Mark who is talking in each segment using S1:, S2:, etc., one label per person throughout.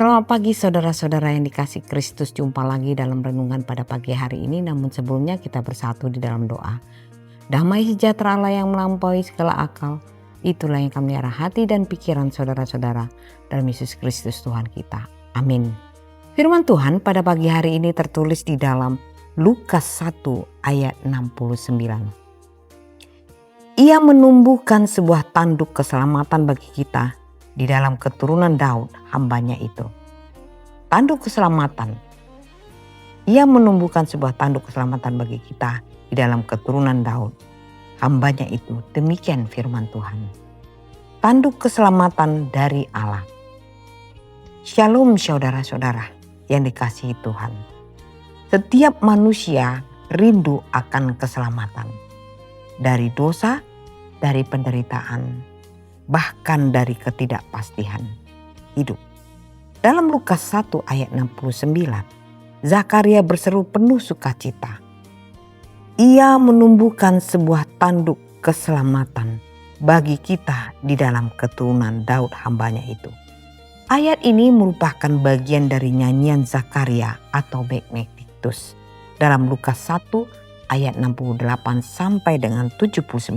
S1: Selamat pagi saudara-saudara yang dikasih Kristus, jumpa lagi dalam renungan pada pagi hari ini. Namun sebelumnya kita bersatu di dalam doa. Damai sejahtera Allah yang melampaui segala akal, itulah yang kami arah hati dan pikiran saudara-saudara dalam Yesus Kristus Tuhan kita. Amin. Firman Tuhan pada pagi hari ini tertulis di dalam Lukas 1 ayat 69. Ia menumbuhkan sebuah tanduk keselamatan bagi kita di dalam keturunan Daud, hambanya itu. Tanduk keselamatan. Ia menumbuhkan sebuah tanduk keselamatan bagi kita di dalam keturunan Daud, hambanya itu. Demikian firman Tuhan. Tanduk keselamatan dari Allah. Shalom saudara-saudara yang dikasihi Tuhan. Setiap manusia rindu akan keselamatan. Dari dosa, dari penderitaan, bahkan dari ketidakpastian hidup. Dalam Lukas 1 ayat 69, Zakaria berseru penuh sukacita. Ia menumbuhkan sebuah tanduk keselamatan bagi kita di dalam keturunan Daud, hambanya itu. Ayat ini merupakan bagian dari nyanyian Zakaria atau Benediktus dalam Lukas 1 ayat 68 sampai dengan 79.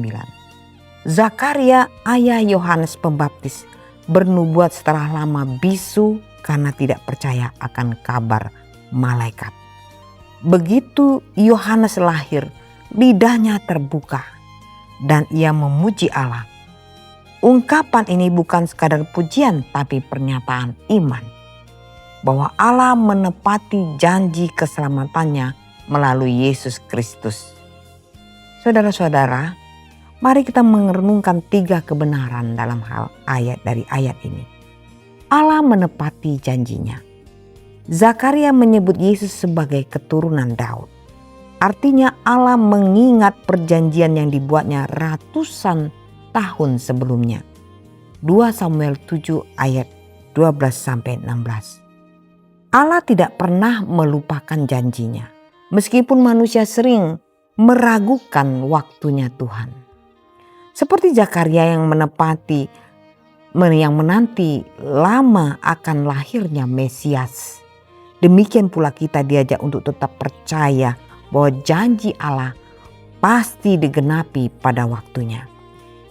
S1: Zakaria, ayah Yohanes Pembaptis, bernubuat setelah lama bisu karena tidak percaya akan kabar malaikat. Begitu Yohanes lahir, lidahnya terbuka dan ia memuji Allah. Ungkapan ini bukan sekadar pujian tapi pernyataan iman bahwa Allah menepati janji keselamatannya melalui Yesus Kristus. Saudara-saudara, mari kita merenungkan 3 kebenaran dalam hal ayat dari ayat ini. Allah menepati janjinya. Zakaria menyebut Yesus sebagai keturunan Daud. Artinya Allah mengingat perjanjian yang dibuatnya ratusan tahun sebelumnya. 2 Samuel 7 ayat 12-16. Allah tidak pernah melupakan janjinya. Meskipun manusia sering meragukan waktunya Tuhan. Seperti Zakaria yang menanti lama akan lahirnya Mesias. Demikian pula kita diajak untuk tetap percaya bahwa janji Allah pasti digenapi pada waktunya.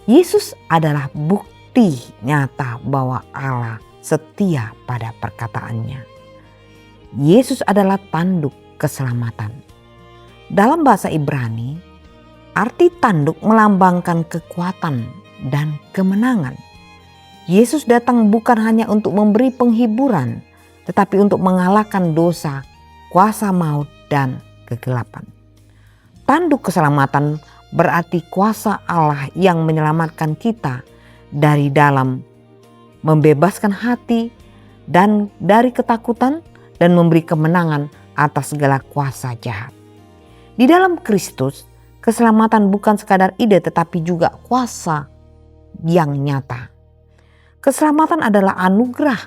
S1: Yesus adalah bukti nyata bahwa Allah setia pada perkataannya. Yesus adalah tanduk keselamatan. Dalam bahasa Ibrani, arti tanduk melambangkan kekuatan dan kemenangan. Yesus datang bukan hanya untuk memberi penghiburan, tetapi untuk mengalahkan dosa, kuasa maut, dan kegelapan. Tanduk keselamatan berarti kuasa Allah yang menyelamatkan kita dari dalam, membebaskan hati dan dari ketakutan, dan memberi kemenangan atas segala kuasa jahat. Di dalam Kristus, keselamatan bukan sekadar ide tetapi juga kuasa yang nyata. Keselamatan adalah anugerah,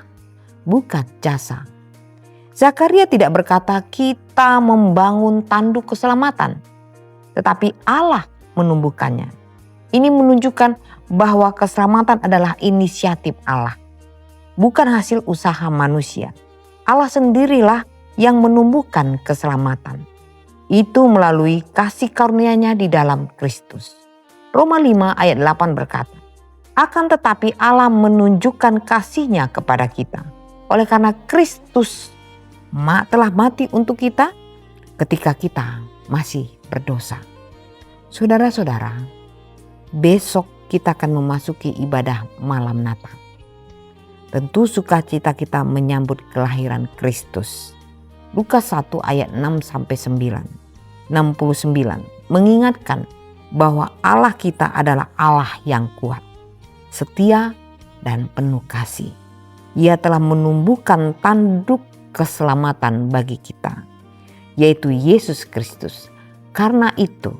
S1: bukan jasa. Zakaria tidak berkata kita membangun tanduk keselamatan, tetapi Allah menumbuhkannya. Ini menunjukkan bahwa keselamatan adalah inisiatif Allah, bukan hasil usaha manusia. Allah sendirilah yang menumbuhkan keselamatan. Itu melalui kasih karunia-Nya di dalam Kristus. Roma 5 ayat 8 berkata, akan tetapi Allah menunjukkan kasih-Nya kepada kita. Oleh karena Kristus telah mati untuk kita ketika kita masih berdosa. Saudara-saudara, besok kita akan memasuki ibadah malam Natal. Tentu sukacita kita menyambut kelahiran Kristus. Lukas 1 ayat 6-9, 69 mengingatkan bahwa Allah kita adalah Allah yang kuat, setia dan penuh kasih. Ia telah menumbuhkan tanduk keselamatan bagi kita, yaitu Yesus Kristus. Karena itu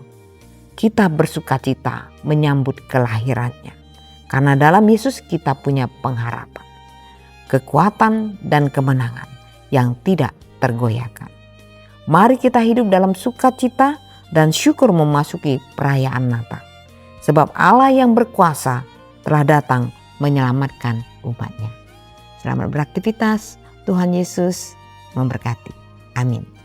S1: kita bersukacita menyambut kelahirannya. Karena dalam Yesus kita punya pengharapan, kekuatan dan kemenangan yang tidak tergoyahkan. Mari kita hidup dalam sukacita dan syukur memasuki perayaan Natal. Sebab Allah yang berkuasa telah datang menyelamatkan umatnya. Selamat beraktivitas. Tuhan Yesus memberkati. Amin.